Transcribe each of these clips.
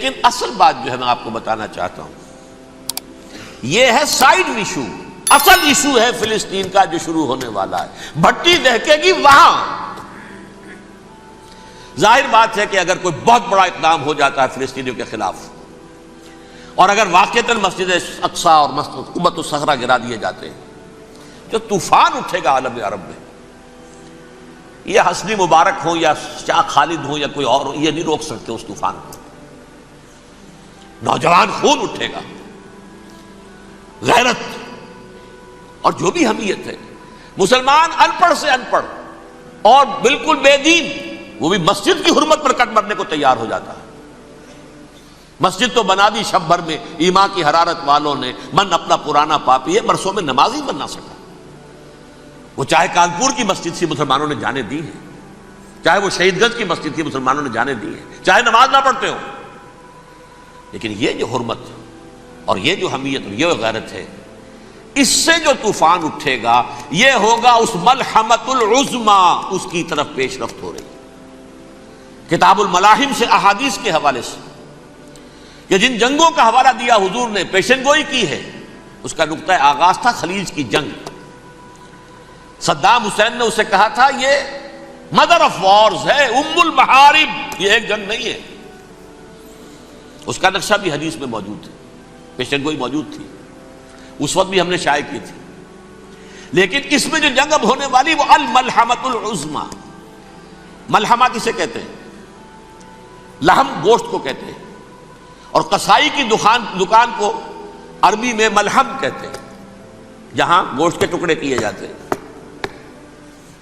لیکن اصل بات جو ہے میں آپ کو بتانا چاہتا ہوں، یہ ہے سائیڈ ایشو. اصل ایشو ہے فلسطین کا جو شروع ہونے والا ہے. بھٹی دہکے گی وہاں. ظاہر بات ہے کہ اگر کوئی بہت بڑا اقدام ہو جاتا ہے فلسطینیوں کے خلاف، اور اگر واقعتاً مسجد اقصیٰ اور قبۃ الصخرہ گرا دیے جاتے ہیں، جو طوفان اٹھے گا عالم عرب میں. یہ حسنی مبارک ہوں یا شاہ خالد ہوں یا کوئی اور ہو، یہ نہیں روک سکتے اس طوفان کو. نوجوان خون اٹھے گا، غیرت اور جو بھی حمیت ہے. مسلمان ان پڑھ سے ان پڑھ اور بالکل بے دین، وہ بھی مسجد کی حرمت پر کٹ مرنے کو تیار ہو جاتا ہے. مسجد تو بنا دی شب بھر میں ایمان کی حرارت والوں نے، من اپنا پرانا پاپی ہے، برسوں میں نماز ہی بن نہ سکا. وہ چاہے کانپور کی مسجد تھی مسلمانوں نے جانے دی ہے، چاہے وہ شہید گنج کی مسجد تھی مسلمانوں نے جانے دی ہے، چاہے نماز نہ پڑھتے ہو. لیکن یہ جو حرمت اور یہ جو حمیت اور یہ غیرت ہے، اس سے جو طوفان اٹھے گا یہ ہوگا اس ملحمۃ العظمی، اس کی طرف پیش رفت ہو رہی. کتاب الملاحم سے احادیث کے حوالے سے کہ جن جنگوں کا حوالہ دیا حضور نے، پیشن گوئی کی ہے، اس کا نقطہ آغاز تھا خلیج کی جنگ. صدام حسین نے اسے کہا تھا یہ مدر آف وارز ہے، ام المحارب، یہ ایک جنگ نہیں ہے. اس کا نقشہ بھی حدیث میں موجود ہے، پیشن گوئی موجود تھی، اس وقت بھی ہم نے شائع کی تھی. لیکن اس میں جو جنگ اب ہونے والی وہ الملحمۃ العظمی. ملحمہ کسے کہتے ہیں؟ لحم گوشت کو کہتے ہیں، اور قصائی کی دکان کو عربی میں ملحم کہتے ہیں، جہاں گوشت کے ٹکڑے کیے جاتے ہیں.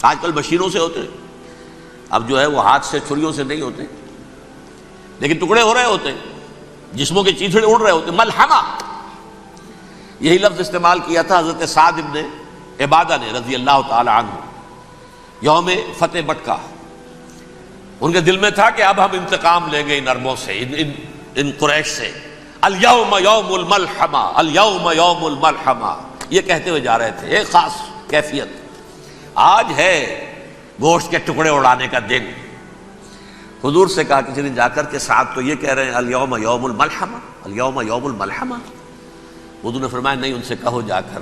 آج کل مشینوں سے ہوتے ہیں، اب جو ہے وہ ہاتھ سے چھریوں سے نہیں ہوتے، لیکن ٹکڑے ہو رہے ہوتے ہیں، جسموں کے چیتھڑے اڑ رہے ہوتے ہیں. ملحمہ، یہی لفظ استعمال کیا تھا حضرت سعد ابن عبادہ نے رضی اللہ تعالی عنہ یوم فتح مکہ. ان کے دل میں تھا کہ اب ہم انتقام لیں گے ان عربوں سے، ان قریش سے. الیوم یوم الملحمہ، الیوم یوم الملحمہ، یہ کہتے ہوئے جا رہے تھے. ایک خاص کیفیت، آج ہے گوشت کے ٹکڑے اڑانے کا دن. حضور سے کہا کسی نے جا کر کے ساتھ تو یہ کہہ رہے ہیں الیوم یوم الملحمہ، الیوم یوم الملحمہ. حضور نے فرمایا نہیں، ان سے کہو جا کر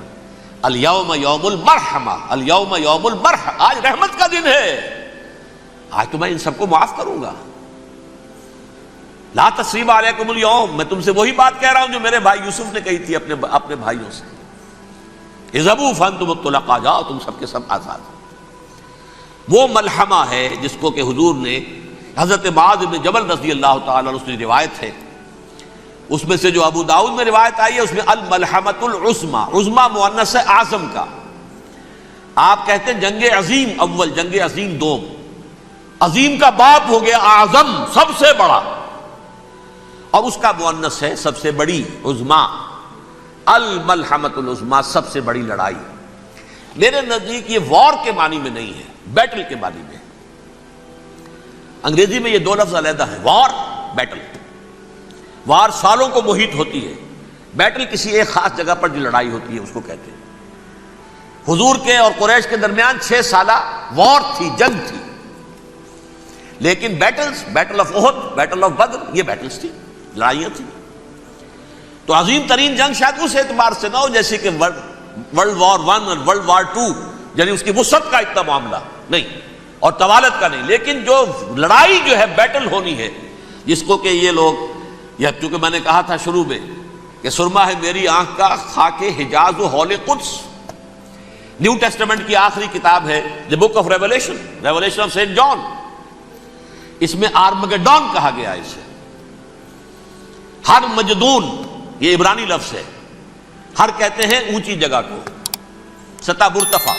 الیوم یوم المرحمہ، الیوم یوم المرحمہ، آج رحمت کا دن ہے، آج تو میں ان سب کو معاف کروں گا. لا تثریب علیکم اليوم، میں تم سے وہی بات کہہ رہا ہوں جو میرے بھائی یوسف نے کہی تھی اپنے بھائیوں سے. اذهبوا فانتم الطلقاء، جاؤ تم سب کے سب آزاد. وہ ملحمہ ہے جس کو کہ حضور نے حضرت معاذ بن جبل رضی اللہ تعالیٰ عنہ سے روایت ہے، اس میں سے جو ابو داؤد میں روایت آئی ہے اس میں الملحمۃ العظمی، عظمی مؤنث ہے اعظم کا. آپ کہتے ہیں جنگ عظیم اول، جنگ عظیم دوم. عظیم کا باپ ہو گیا اعظم، سب سے بڑا، اور اس کا مؤنث ہے سب سے بڑی، عظمی. الملحمۃ العظمی، سب سے بڑی لڑائی. میرے نزدیک یہ وار کے معنی میں نہیں ہے، بیٹل کے معنی میں. انگریزی میں یہ دو لفظ علیحدہ ہیں، وار، بیٹل. وار سالوں کو محیط ہوتی ہے، بیٹل کسی ایک خاص جگہ پر جو لڑائی ہوتی ہے اس کو کہتے ہیں. حضور کے اور قریش کے درمیان 6 سالہ وار تھی، جنگ تھی. لیکن battles, battle of Uhud, battle of Badr, یہ بیٹلز تھی، لڑائیاں تھیں. تو عظیم ترین جنگ شاید اس اعتبار سے نہ ہو جیسے کہ ورلڈ وار 1 اور ورلڈ وار 2، یعنی اس کی وسعت کا اتنا معاملہ نہیں اور طوالت کا نہیں. لیکن جو لڑائی جو ہے بیٹل ہونی ہے، جس کو کہ یہ لوگ، یا چونکہ میں نے کہا تھا شروع میں کہ سرما ہے میری آنکھ کا خاک حجاز و ہول قدس. نیو ٹیسٹمنٹ کی آخری کتاب ہے the book of revelation, revelation of saint John. اس میں آرمگڈون کہا گیا ہے اسے. ہر مجدون، یہ عبرانی لفظ ہے. ہر کہتے ہیں اونچی جگہ کو، سطح مرتفع.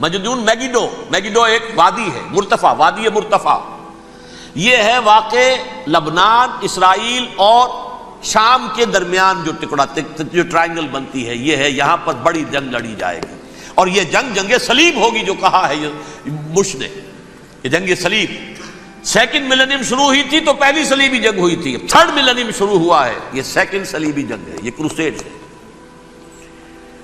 مجدون میگیڈو، میگیڈو ایک وادی ہے، مرتفع، وادی مرتفع. یہ ہے واقع لبنان، اسرائیل اور شام کے درمیان جو ٹکڑا، جو ٹرائنگل بنتی ہے، یہ ہے. یہاں پر بڑی جنگ لڑی جائے گی، اور یہ جنگ جنگ صلیب ہوگی جو کہا ہے بش نے. یہ جنگ صلیب 2nd ملینیم شروع ہوئی تھی تو پہلی صلیبی جنگ ہوئی تھی. 3rd ملینیم شروع ہوا ہے، یہ 2nd صلیبی جنگ ہے، یہ کروسیڈ ہے.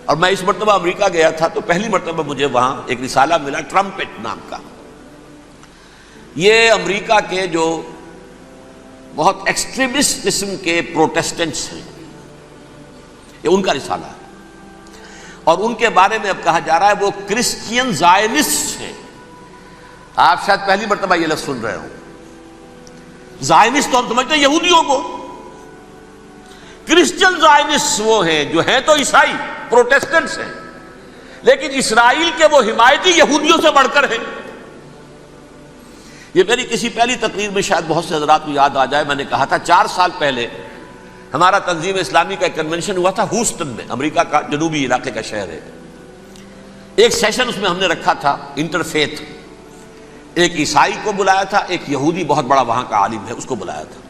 اور میں اس مرتبہ امریکہ گیا تھا تو پہلی مرتبہ مجھے وہاں ایک رسالہ ملا ٹرمپٹ نام کا. یہ امریکہ کے جو بہت ایکسٹریمسٹ قسم کے پروٹیسٹنٹس ہیں، یہ ان کا رسالہ ہے، اور ان کے بارے میں اب کہا جا رہا ہے وہ کرسچین زائنسٹ ہیں۔ آپ شاید پہلی مرتبہ یہ لفظ سن رہے ہوں۔ زائنسٹ تو ہم سمجھتے ہیں یہودیوں کو، کرسچین زائنسٹ وہ ہیں جو ہیں تو عیسائی پروٹیسٹنٹس ہیں، لیکن اسرائیل کے وہ حمایتی یہودیوں سے بڑھ کر ہیں۔ یہ میری کسی پہلی تقریر میں شاید بہت سے حضرات کو یاد آ جائے، میں نے کہا تھا 4 سال پہلے ہمارا تنظیم اسلامی کا ایک کنونشن ہوا تھا ہیوسٹن میں، امریکہ کا جنوبی علاقے کا شہر ہے۔ ایک سیشن اس میں ہم نے رکھا تھا انٹرفیتھ، ایک عیسائی کو بلایا تھا، ایک یہودی بہت بڑا وہاں کا عالم ہے اس کو بلایا تھا۔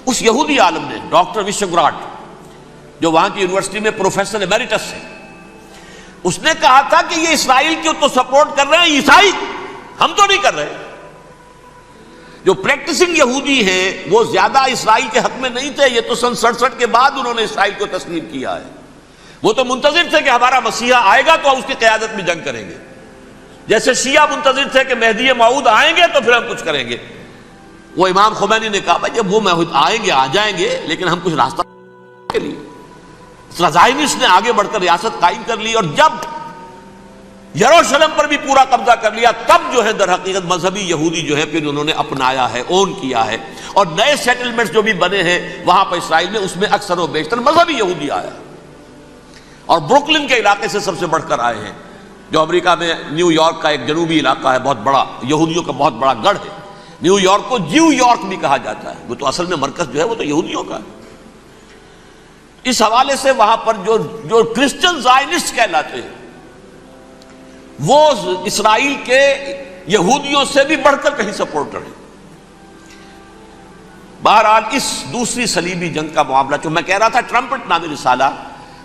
اس یہودی عالم نے ڈاکٹر وشوگراڈ، جو وہاں کی یونیورسٹی میں پروفیسر ایمیریٹس ہے، اس نے کہا تھا کہ یہ اسرائیل کو تو سپورٹ کر رہے ہیں عیسائی، ہم تو نہیں کر رہے۔ جو پریکٹسنگ یہودی ہیں وہ زیادہ اسرائیل کے حق میں نہیں تھے، یہ تو سن 67 کے بعد انہوں نے اسرائیل کو تسلیم کیا ہے۔ وہ تو منتظر تھے کہ ہمارا مسیحا آئے گا تو اس کی قیادت میں جنگ کریں گے، جیسے شیعہ منتظر تھے کہ مہدی موعود آئیں گے تو پھر ہم کچھ کریں گے۔ وہ امام خمینی نے کہا بھائی جب وہ آئیں گے آ جائیں گے، لیکن ہم کچھ راستہ کے لیے۔ زائنسٹ نے آگے بڑھ کر ریاست قائم کر لی، اور جب یروشلم پر بھی پورا قبضہ کر لیا، تب جو ہے در حقیقت مذہبی یہودی جو ہے پھر انہوں نے اپنایا ہے، اون کیا ہے، اور نئے سیٹلمنٹس جو بھی بنے ہیں وہاں پر اسرائیل میں، اس میں اکثر و بیشتر مذہبی یہودی آیا، اور بروکلن کے علاقے سے سب سے بڑھ کر آئے ہیں، جو امریکہ میں نیو یارک کا ایک جنوبی علاقہ ہے، بہت بڑا یہودیوں کا بہت بڑا گڑھ ہے۔ نیو یارک کو جیو یارک بھی کہا جاتا ہے، وہ تو اصل میں مرکز جو ہے وہ تو یہودیوں کا ہے۔ اس حوالے سے وہاں پر جو کرسچن زائنسٹ کہلاتے ہیں وہ اسرائیل کے یہودیوں سے بھی بڑھ کر کہیں سپورٹر ہیں۔ بہرحال اس دوسری صلیبی جنگ کا معاملہ جو میں کہہ رہا تھا، ٹرمپٹ نامی رسالہ،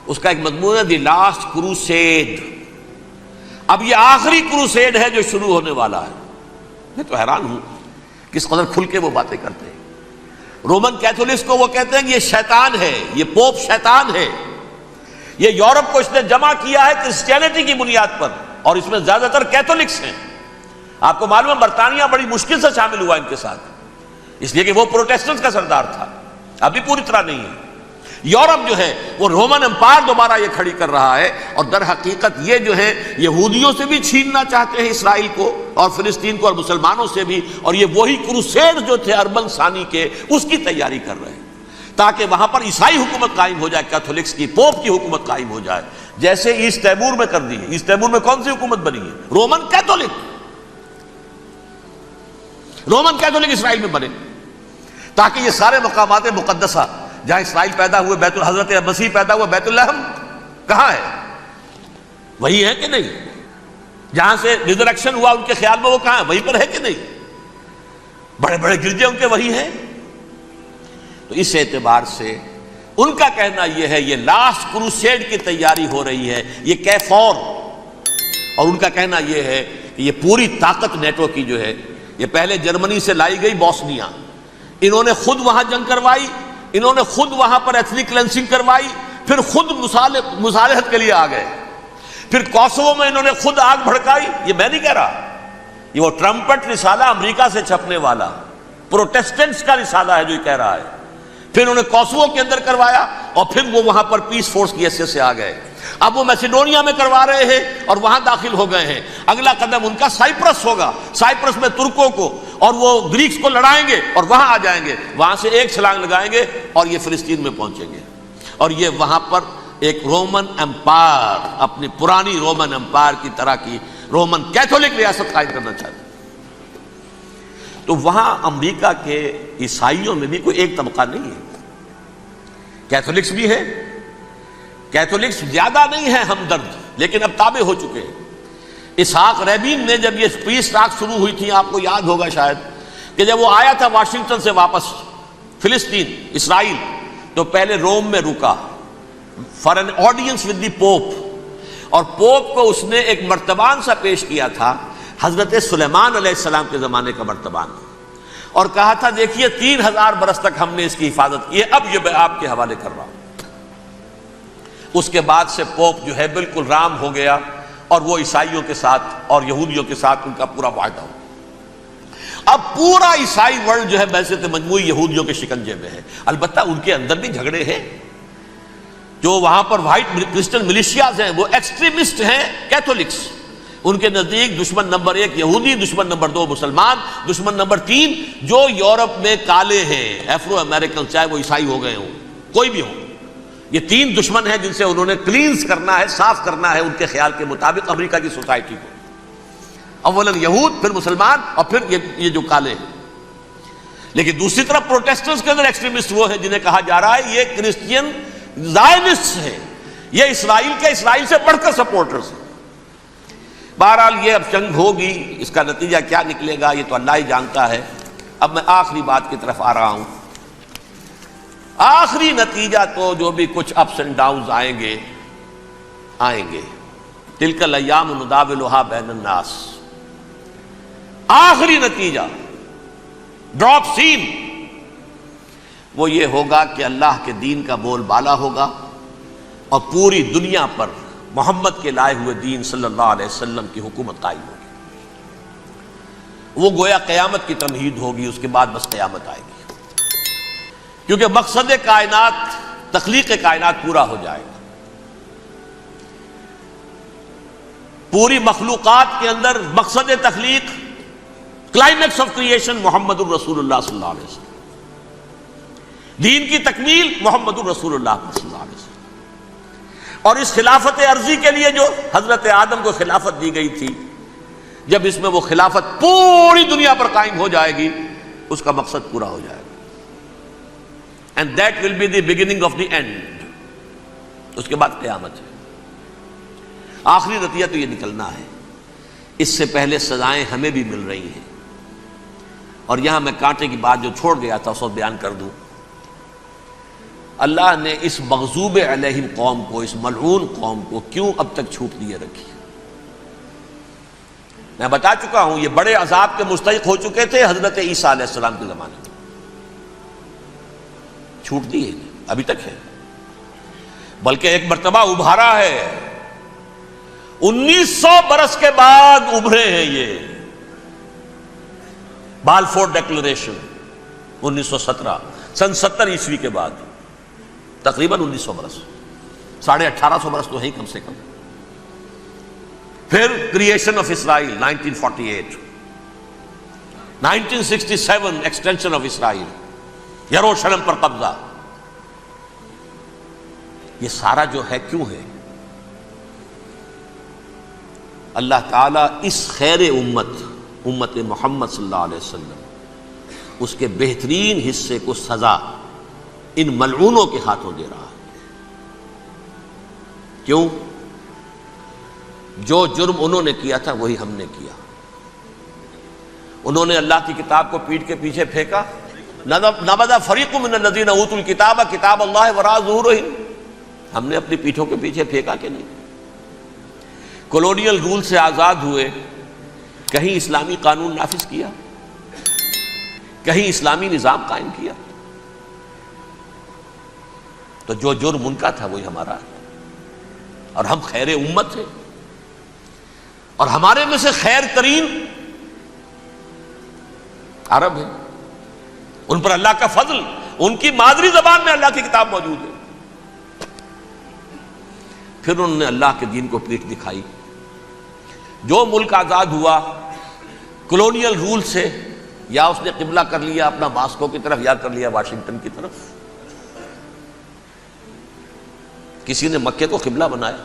اس کا ایک مضمون ہے دی لاسٹ کروسیڈ۔ اب یہ آخری کروسیڈ ہے جو شروع ہونے والا ہے۔ میں تو حیران ہوں کس قدر کھل کے وہ باتیں کرتے ہیں۔ رومن کیتھولکس کو وہ کہتے ہیں کہ یہ شیطان ہے، یہ پوپ شیطان ہے، یہ یورپ کو اس نے جمع کیا ہے کرسچینٹی کی بنیاد پر، اور اس میں زیادہ تر کیتھولکس ہیں۔ آپ کو معلوم ہے برطانیہ بڑی مشکل سے شامل ہوا ان کے ساتھ، اس لیے کہ وہ پروٹیسٹنٹس کا سردار تھا، ابھی پوری طرح نہیں ہے۔ یورپ جو ہے وہ رومن امپائر دوبارہ یہ کھڑی کر رہا ہے، اور در حقیقت یہ جو ہے یہودیوں سے بھی چھیننا چاہتے ہیں اسرائیل کو اور فلسطین کو، اور مسلمانوں سے بھی، اور یہ وہی کروسیڈ جو تھے اربن ثانی کے، اس کی تیاری کر رہے ہیں تاکہ وہاں پر عیسائی حکومت قائم ہو جائے، کیتھولکس کی، پوپ کی حکومت قائم ہو جائے، جیسے ایسٹ تیمور میں کر دی ہے۔ ایسٹ تیمور میں کون سی حکومت بنی ہے؟ رومن کیتھولک اسرائیل میں بنے، تاکہ یہ سارے مقامات مقدسہ جہاں اسرائیل پیدا ہوئے، بیت حضرت مسیح پیدا ہوا، بیت لحم کہاں ہے؟ وہی ہے کہ نہیں؟ جہاں سے ریزریکشن ہوا ان کے خیال میں وہ کہاں ہے؟ وہیں پر ہے کہ نہیں؟ بڑے بڑے گرجے ان کے وہی ہیں۔ تو اس اعتبار سے ان کا کہنا یہ ہے یہ لاسٹ کروسیڈ کی تیاری ہو رہی ہے، یہ کیفور، اور ان کا کہنا یہ ہے کہ یہ پوری طاقت نیٹو کی جو ہے، یہ پہلے جرمنی سے لائی گئی بوسنیا، انہوں نے خود وہاں جنگ کروائی، انہوں نے خود وہاں پر ایتھنک کلینسنگ کروائی، پھر خود مصالحت کے لیے آ گئے، پھر کوسوو میں انہوں نے خود آگ بھڑکائی۔ یہ میں نہیں کہہ رہا، یہ وہ ٹرمپٹ رسالہ امریکہ سے چھپنے والا پروٹیسٹنٹس کا رسالہ ہے جو یہ کہہ رہا ہے۔ پھر انہوں نے کوسوو کے اندر کروایا، اور پھر وہ وہاں پر پیس فورس کی حیثیت سے آ گئے۔ اب وہ میسیڈونیا میں کروا رہے ہیں اور وہاں داخل ہو گئے ہیں۔ اگلا قدم ان کا سائپرس ہوگا، سائپرس میں ترکوں کو اور وہ گریکس کو لڑائیں گے اور وہاں آ جائیں گے، وہاں سے ایک چھلانگ لگائیں گے اور یہ فلسطین میں پہنچیں گے، اور یہ وہاں پر ایک رومن امپائر، اپنی پرانی رومن امپائر کی طرح کی رومن کیتھولک ریاست قائم کرنا چاہتے ہیں۔ تو وہاں امریکہ کے عیسائیوں میں بھی کوئی ایک طبقہ نہیں ہے، کیتھولکس بھی ہے، کیتھولکس زیادہ نہیں ہے ہمدرد، لیکن اب تابع ہو چکے ہیں۔ اسحاق ریبین نے جب یہ پیس ٹاک شروع ہوئی تھی، آپ کو یاد ہوگا شاید، کہ جب وہ آیا تھا واشنگٹن سے واپس فلسطین اسرائیل، تو پہلے روم میں رکا for an audience with the pope, اور پوپ کو اس نے ایک مرتبان سا پیش کیا تھا، حضرت سلیمان علیہ السلام کے زمانے کا مرتبان، اور کہا تھا دیکھیے 3000 برس تک ہم نے اس کی حفاظت کی ہے، اب یہ میں آپ کے حوالے کر رہا ہوں۔ اس کے بعد سے پوپ جو ہے بالکل رام ہو گیا، اور وہ عیسائیوں کے ساتھ اور یہودیوں کے ساتھ ان کا پورا معاہدہ ہو۔ اب پورا عیسائی ورلڈ جو ہے بعثت مجموعی یہودیوں کے شکنجے میں ہے. البتہ ان کے اندر بھی جھگڑے ہیں. جو وہاں پر وائٹ کرسچن ملیشیاز ہیں وہ ایکسٹریمسٹ ہیں کیتھولکس. ان کے نزدیک دشمن نمبر 1 یہودی، دشمن نمبر 2 مسلمان، دشمن نمبر 3 جو یورپ میں کالے ہیں، ایفرو امریکن، چاہے وہ عیسائی ہو گئے ہوں، کوئی بھی ہوں. یہ 3 دشمن ہیں جن سے انہوں نے کلینز کرنا ہے، صاف کرنا ہے ان کے خیال کے مطابق امریکہ کی سوسائٹی کو. اولاً یہود، پھر مسلمان، اور پھر یہ جو کالے ہیں. لیکن دوسری طرف پروٹیسٹنٹس کے اندر ایکسٹریمسٹ وہ ہیں جنہیں کہا جا رہا ہے یہ کرسچین زائنسٹ ہیں، یہ اسرائیل سے بڑھ کر سپورٹرز ہیں. بہرحال یہ اب جنگ ہوگی، اس کا نتیجہ کیا نکلے گا یہ تو اللہ ہی جانتا ہے. اب میں آخری بات کی طرف آ رہا ہوں. آخری نتیجہ تو جو بھی کچھ اپس اینڈ ڈاؤنز آئیں گے. تلک الایام نداولھا بین الناس. آخری نتیجہ ڈراپ سین وہ یہ ہوگا کہ اللہ کے دین کا بول بالا ہوگا اور پوری دنیا پر محمد کے لائے ہوئے دین صلی اللہ علیہ وسلم کی حکومت قائم ہوگی. وہ گویا قیامت کی تمہید ہوگی، اس کے بعد بس قیامت آئے گی. کیونکہ مقصد کائنات، تخلیق کائنات پورا ہو جائے گا. پوری مخلوقات کے اندر مقصد تخلیق، کلائمیکس آف کریشن محمد الرسول اللہ صلی اللہ علیہ وسلم. دین کی تکمیل محمد الرسول اللہ صلی اللہ علیہ وسلم. اور اس خلافت عرضی کے لیے جو حضرت آدم کو خلافت دی گئی تھی، جب اس میں وہ خلافت پوری دنیا پر قائم ہو جائے گی اس کا مقصد پورا ہو جائے گا. And that will be the beginning of the end. اس کے بعد قیامت ہے. آخری نتیجہ تو یہ نکلنا ہے. اس سے پہلے سزائیں ہمیں بھی مل رہی ہیں. اور یہاں میں کانٹے کی بات جو چھوڑ گیا تھا اس کو بیان کر دوں. اللہ نے اس مغضوب علیہم قوم کو، اس ملعون قوم کو کیوں اب تک چھوٹ دیے رکھی؟ میں بتا چکا ہوں یہ بڑے عذاب کے مستحق ہو چکے تھے حضرت عیسیٰ علیہ السلام کے زمانے میں. چھوٹ دی ہے ابھی تک ہے، بلکہ ایک مرتبہ ابھارا ہے. 1900 برس کے بعد ابھرے ہیں یہ. بالفور ڈیکلریشن 1917، سن 70 عیسوی کے بعد، تقریباً 1900 برس، 1850 برس تو ہے کم سے کم. پھر creation of Israel 1948، 1967 extension of Israel, یروشلم پر قبضہ. یہ سارا جو ہے کیوں ہے؟ اللہ تعالیٰ اس خیر امت محمد صلی اللہ علیہ وسلم، اس کے بہترین حصے کو سزا ان ملعونوں کے ہاتھوں دے رہا ہے. کیوں؟ جو جرم انہوں نے کیا تھا وہی ہم نے کیا. انہوں نے اللہ کی کتاب کو پیٹھ کے پیچھے پھینکا. نبذ فریق من الذین اوتوا الکتاب کتاب اللہ وراء ظہورہم. ہم نے اپنی پیٹھوں کے پیچھے پھینکا کہ نہیں؟ کولونیل رول سے آزاد ہوئے، کہیں اسلامی قانون نافذ کیا، کہیں اسلامی نظام قائم کیا. تو جو جرم ان کا تھا وہی ہمارا ہے. اور ہم خیر امت ہیں، اور ہمارے میں سے خیر ترین عرب ہیں. ان پر اللہ کا فضل، ان کی مادری زبان میں اللہ کی کتاب موجود ہے. پھر انہوں نے اللہ کے دین کو پیٹھ دکھائی. جو ملک آزاد ہوا کولونیل رول سے، یا اس نے قبلہ کر لیا اپنا ماسکو کی طرف یا کر لیا واشنگٹن کی طرف. کسی نے مکے کو قبلہ بنایا.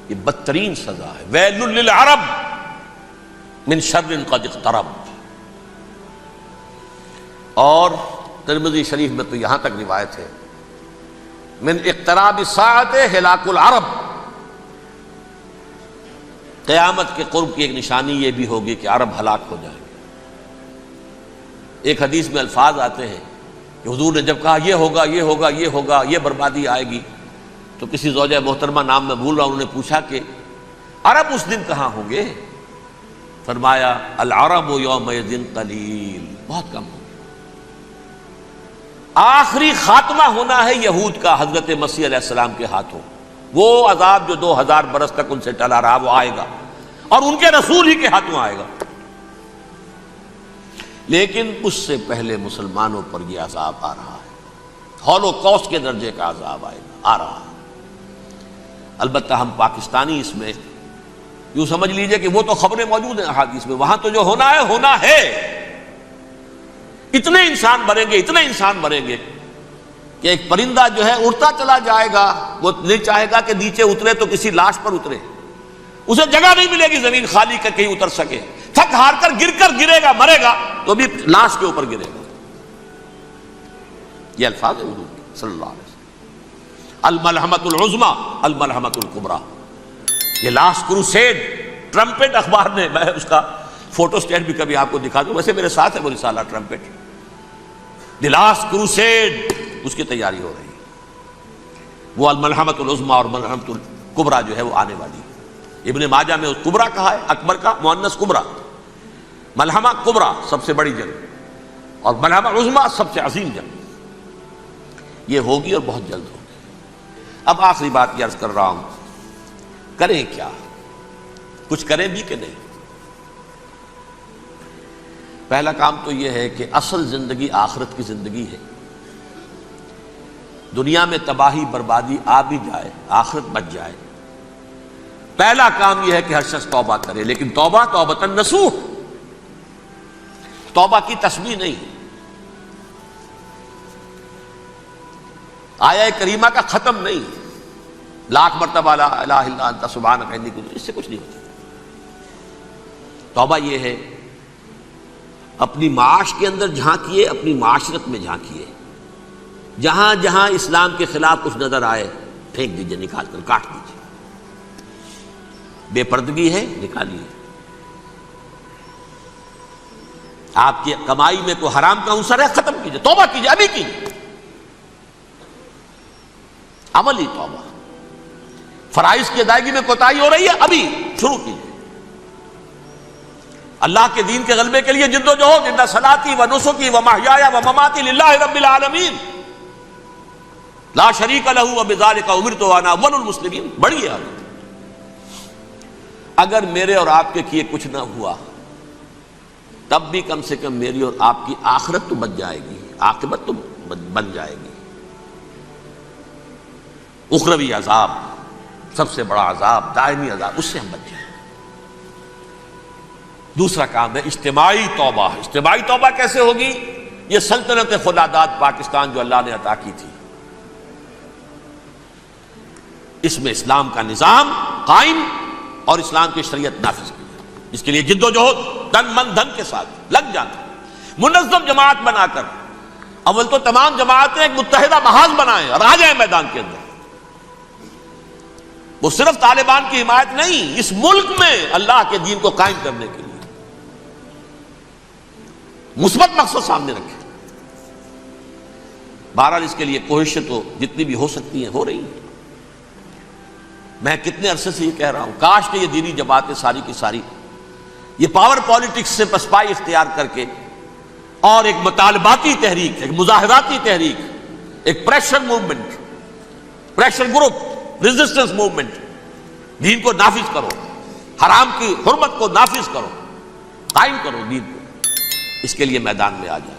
یہ بدترین سزا ہے. ویل للعرب من شر قد اقترب. اور ترمذی شریف میں تو یہاں تک روایت ہے، من اقتراب الساعۃ ہلاک العرب. قیامت کے قرب کی ایک نشانی یہ بھی ہوگی کہ عرب ہلاک ہو جائیں گے. ایک حدیث میں الفاظ آتے ہیں کہ حضور نے جب کہا یہ ہوگا یہ ہوگا یہ ہوگا، یہ بربادی آئے گی، تو کسی زوجہ محترمہ نام میں بھول رہا ہوں، انہوں نے پوچھا کہ عرب اس دن کہاں ہوں گے؟ فرمایا العرب یومئذ قلیل، بہت کم ہوں گے. آخری خاتمہ ہونا ہے یہود کا حضرت مسیح علیہ السلام کے ہاتھوں. وہ عذاب جو 2000 برس تک ان سے ٹلا رہا وہ آئے گا، اور ان کے رسول ہی کے ہاتھوں آئے گا. لیکن اس سے پہلے مسلمانوں پر یہ عذاب آ رہا ہے، ہولوکاسٹ کے درجے کا عذاب آ رہا ہے۔ البتہ ہم پاکستانی اس میں یوں سمجھ لیجئے کہ وہ تو خبریں موجود ہیں احادیث میں، وہاں تو جو ہونا ہے، اتنے انسان مریں گے کہ ایک پرندہ جو ہے اڑتا چلا جائے گا، وہ نہیں چاہے گا کہ نیچے اترے تو کسی لاش پر اترے، اسے جگہ نہیں ملے گی زمین خالی کر کہیں اتر سکے، تھک ہار کر گرے گا، مرے گا تو بھی لاش کے اوپر گرے گا۔ یہ الفاظ ہیں حضور کے صلی اللہ علیہ وسلم۔ الملحمۃ العظمی، الملحمۃ الکبریٰ، یہ لاسٹ کروسیڈ، ٹرمپٹ اخبار نے، میں اس کا فوٹو اسٹیٹ بھی کبھی آپ کو دکھا دوں، ویسے میرے ساتھ ہے وہ رسالہ ٹرمپٹ، دی لاسٹ کروسیڈ، اس کی تیاری ہو رہی ہے۔ وہ الملحمۃ العظمی اور ملحمۃ الکبریٰ جو ہے وہ آنے والی ہے۔ ابن ماجہ میں اس کبریٰ کہا ہے، اکبر کا مؤنث کبریٰ، ملحمہ کبریٰ سب سے بڑی جنگ اور ملحمہ عظمی سب سے عظیم جنگ، یہ ہوگی اور بہت جلد ہوگی۔ اب آخری بات یہ عرض کر رہا ہوں، کریں کیا؟ کچھ کریں بھی کہ نہیں؟ پہلا کام تو یہ ہے کہ اصل زندگی آخرت کی زندگی ہے۔ دنیا میں تباہی بربادی آ بھی جائے، آخرت بچ جائے، پہلا کام یہ ہے کہ ہر شخص توبہ کرے، لیکن توبہ توبۃ نصوح، توبہ کی تسبیح نہیں، آیہ کریمہ کا ختم نہیں، لاکھ مرتبہ لا الہ الا انت سبحانک انی کنت، اس سے کچھ نہیں ہوتا۔ توبہ یہ ہے اپنی معاش کے اندر جھانکیے، اپنی معاشرت میں جھانکیے، جہاں جہاں اسلام کے خلاف کچھ نظر آئے پھینک دیجئے، نکال کر کاٹ دیجئے، بے پردگی ہے نکالیے، آپ کی کمائی میں کوئی حرام کا عنصر ہے ختم کیجئے، توبہ کیجئے، ابھی کیجئے، عملی توبہ۔ فرائض کی ادائیگی میں کوتاہی ہو رہی ہے، ابھی شروع کیجئے۔ اللہ کے دین کے غلبے کے لیے جد و جہد، ان صلاتی و نسکی و محیایا و مماتی للہ رب العالمین لا شریک لہ وبذالک امرت وانا اول المسلمین، بڑی ہے۔ اگر میرے اور آپ کے کیے کچھ نہ ہوا تب بھی کم سے کم میری اور آپ کی آخرت تو بچ جائے گی، عاقبت تو بن جائے گی۔ اخروی عذاب، سب سے بڑا عذاب، دائمی عذاب، اس سے ہم بچ جائیں۔ دوسرا کام ہے اجتماعی توبہ۔ اجتماعی توبہ کیسے ہوگی؟ یہ سلطنت خداداد پاکستان جو اللہ نے عطا کی تھی، اس میں اسلام کا نظام قائم اور اسلام کی شریعت نافذ کی جائے، اس کے لیے جد و جہد تن من دھن کے ساتھ لگ جانا، منظم جماعت بنا کر، اول تو تمام جماعتیں ایک متحدہ محاذ بنائیں اور آ جائیں میدان کے اندر۔ وہ صرف طالبان کی حمایت نہیں، اس ملک میں اللہ کے دین کو قائم کرنے کے لیے مثبت مقصد سامنے رکھے۔ بہرحال اس کے لیے کوششیں تو جتنی بھی ہو سکتی ہیں ہو رہی ہیں۔ میں کتنے عرصے سے یہ کہہ رہا ہوں، کاش کہ یہ دینی جماعتیں ساری کی ساری یہ پاور پالیٹکس سے پسپائی اختیار کر کے اور ایک مطالباتی تحریک، ایک مظاہراتی تحریک، ایک pressure movement, pressure group, resistance movement, دین کو نافذ کرو، حرام کی حرمت کو نافذ کرو، قائم کرو دین کو، اس کے لیے میدان میں آ جائے۔